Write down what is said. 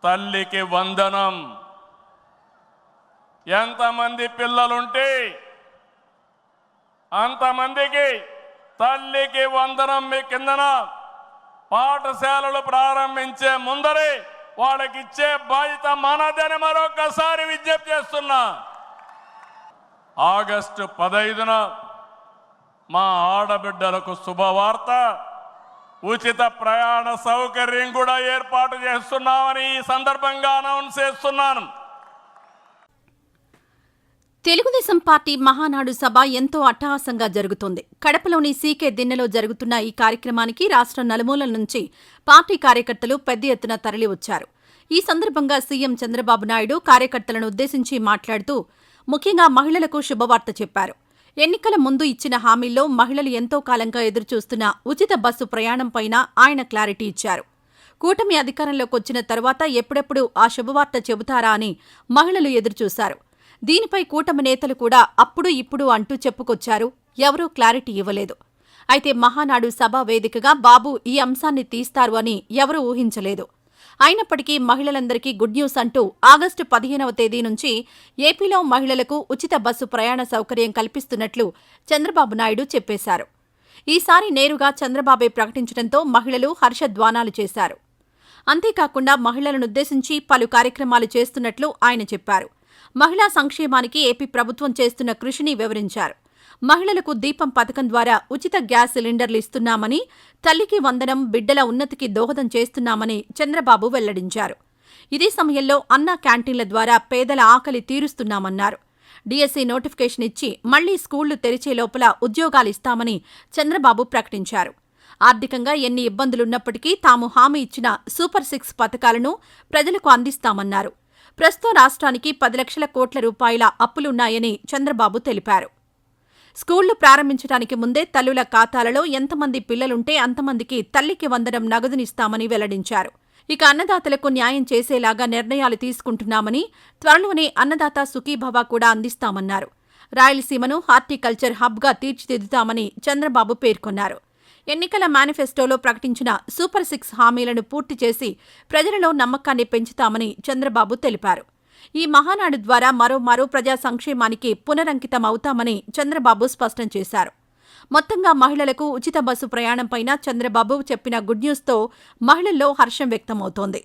తల్లికి వందనం. ఎంతమంది పిల్లలుంటే అంతమందికి తల్లికి వందనం మీ కిందన పాఠశాలలు ప్రారంభించే ముందరే వాళ్ళకి ఇచ్చే బాధ్యత మనదని మరొకసారి విజ్ఞప్తి చేస్తున్నా. ఆగస్టు 15న మా ఆడబిడ్డలకు శుభవార్త, ఉచిత ప్రయాణ సౌకర్యం కూడా ఏర్పాటు చేస్తున్నామని ఈ సందర్భంగా అనౌన్స్ చేస్తున్నాను. తెలుగుదేశం పార్టీ మహానాడు సభ ఎంతో అట్టహాసంగా జరుగుతోంది. కడపలోని సీకే దిన్నెలో జరుగుతున్న ఈ కార్యక్రమానికి రాష్ట్రం నలుమూలల నుంచి పార్టీ కార్యకర్తలు పెద్ద ఎత్తున తరలివచ్చారు. ఈ సందర్భంగా సీఎం చంద్రబాబు నాయుడు కార్యకర్తలను ఉద్దేశించి మాట్లాడుతూ ముఖ్యంగా మహిళలకు శుభవార్త చెప్పారు. ఎన్నికల ముందు ఇచ్చిన హామీల్లో మహిళలు ఎంతో కాలంగా ఎదురుచూస్తున్న ఉచిత బస్సు ప్రయాణంపైన ఆయన క్లారిటీ ఇచ్చారు. కూటమి అధికారంలోకి వచ్చిన తర్వాత ఎప్పుడెప్పుడు ఆ శుభవార్త చెబుతారా అని మహిళలు ఎదురుచూశారు. దీనిపై కూటమి నేతలు కూడా అప్పుడు ఇప్పుడు అంటూ చెప్పుకొచ్చారు. ఎవరూ క్లారిటీ ఇవ్వలేదు. అయితే మహానాడు సభ వేదికగా బాబు ఈ అంశాన్ని తీస్తారు అని ఎవరూ ఊహించలేదు. అయినప్పటికీ మహిళలందరికీ గుడ్ న్యూస్ అంటూ ఆగస్టు 15వ తేదీ నుంచి ఏపీలో మహిళలకు ఉచిత బస్సు ప్రయాణ సౌకర్యం కల్పిస్తున్నట్లు చంద్రబాబు నాయుడు చెప్పేశారు. ఈసారి నేరుగా చంద్రబాబే ప్రకటించడంతో మహిళలు హర్షధ్వానాలు చేశారు. అంతేకాకుండా మహిళలనుద్దేశించి పలు కార్యక్రమాలు చేస్తున్నట్లు ఆయన చెప్పారు. మహిళా సంక్షేమానికి ఏపీ ప్రభుత్వం చేస్తున్న కృషిని వివరించారు. మహిళలకు దీపం పథకం ద్వారా ఉచిత గ్యాస్ సిలిండర్లు ఇస్తున్నామని, తల్లికి వందనం, బిడ్డల ఉన్నతికి దోహదం చేస్తున్నామని చంద్రబాబు వెల్లడించారు. ఇదే సమయంలో అన్న క్యాంటీన్ల ద్వారా పేదల ఆకలి తీరుస్తున్నామన్నారు. డీఎస్సీ నోటిఫికేషన్ ఇచ్చి మళ్లీ స్కూళ్లు తెరిచే లోపల ఉద్యోగాలిస్తామని చంద్రబాబు ప్రకటించారు. ఆర్థికంగా ఎన్ని ఇబ్బందులున్నప్పటికీ తాము హామీ ఇచ్చిన సూపర్ 6 పథకాలను ప్రజలకు అందిస్తామన్నారు. ప్రస్తుతం రాష్ట్రానికి 10 లక్షల కోట్ల రూపాయల అప్పులున్నాయని చంద్రబాబు తెలిపారు. స్కూళ్లు ప్రారంభించడానికి ముందే తల్లుల ఖాతాలలో ఎంతమంది పిల్లలుంటే అంతమందికి తల్లికి వందనం నగదునిస్తామని వెల్లడించారు. ఇక అన్నదాతలకు న్యాయం చేసేలాగా నిర్ణయాలు తీసుకుంటున్నామని, త్వరలోనే అన్నదాత సుఖీభవ కూడా అందిస్తామన్నారు. రాయలసీమను హార్టికల్చర్ హబ్గా తీర్చిదిద్దుతామని చంద్రబాబు పేర్కొన్నారు. ఎన్నికల మేనిఫెస్టోలో ప్రకటించిన సూపర్ 6 హామీలను పూర్తి చేసి ప్రజలలో నమ్మకాన్ని పెంచుతామని చంద్రబాబు తెలిపారు. ఈ మహానాడు ద్వారా మరో ప్రజా సంక్షేమానికి పునరంకితమవుతామని చంద్రబాబు స్పష్టం చేశారు. మొత్తంగా మహిళలకు ఉచిత బస్సు ప్రయాణంపైన చంద్రబాబు చెప్పిన గుడ్ న్యూస్తో మహిళల్లో హర్షం వ్యక్తమవుతోంది.